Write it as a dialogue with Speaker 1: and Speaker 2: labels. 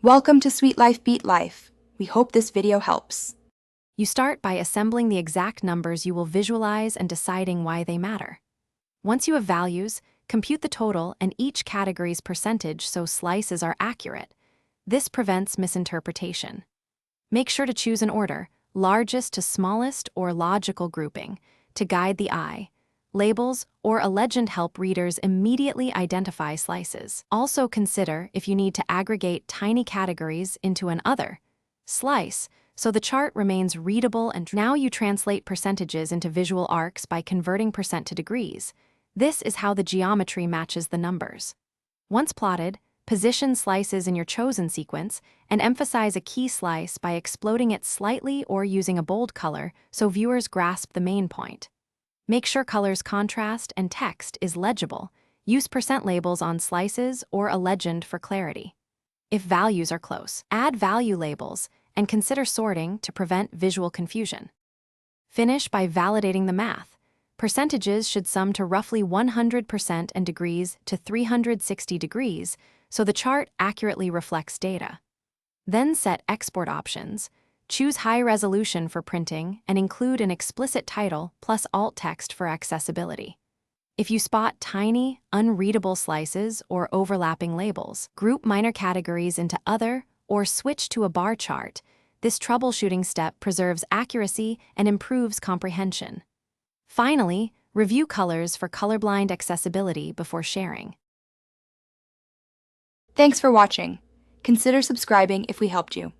Speaker 1: Welcome to Sweet Life Beat Life. We hope this video helps.
Speaker 2: You start by assembling the exact numbers you will visualize and deciding why they matter. Once you have values, compute the total and each category's percentage so slices are accurate. This prevents misinterpretation. Make sure to choose an order, largest to smallest or logical grouping, to guide the eye. Labels or a legend help readers immediately identify slices. Also consider if you need to aggregate tiny categories into an other slice, so the chart remains readable. And now you translate percentages into visual arcs by converting percent to degrees. This is how the geometry matches the numbers. Once plotted, position slices in your chosen sequence and emphasize a key slice by exploding it slightly or using a bold color so viewers grasp the main point. Make sure colors contrast and text is legible. Use percent labels on slices or a legend for clarity. If values are close, add value labels and consider sorting to prevent visual confusion. Finish by validating the math. Percentages should sum to roughly 100% and degrees to 360 degrees, so the chart accurately reflects data. Then set export options. Choose high resolution for printing and include an explicit title plus alt text for accessibility. If you spot tiny, unreadable slices or overlapping labels, group minor categories into other or switch to a bar chart. This troubleshooting step preserves accuracy and improves comprehension. Finally, review colors for colorblind accessibility before sharing.
Speaker 1: Thanks for watching. Consider subscribing if we helped you.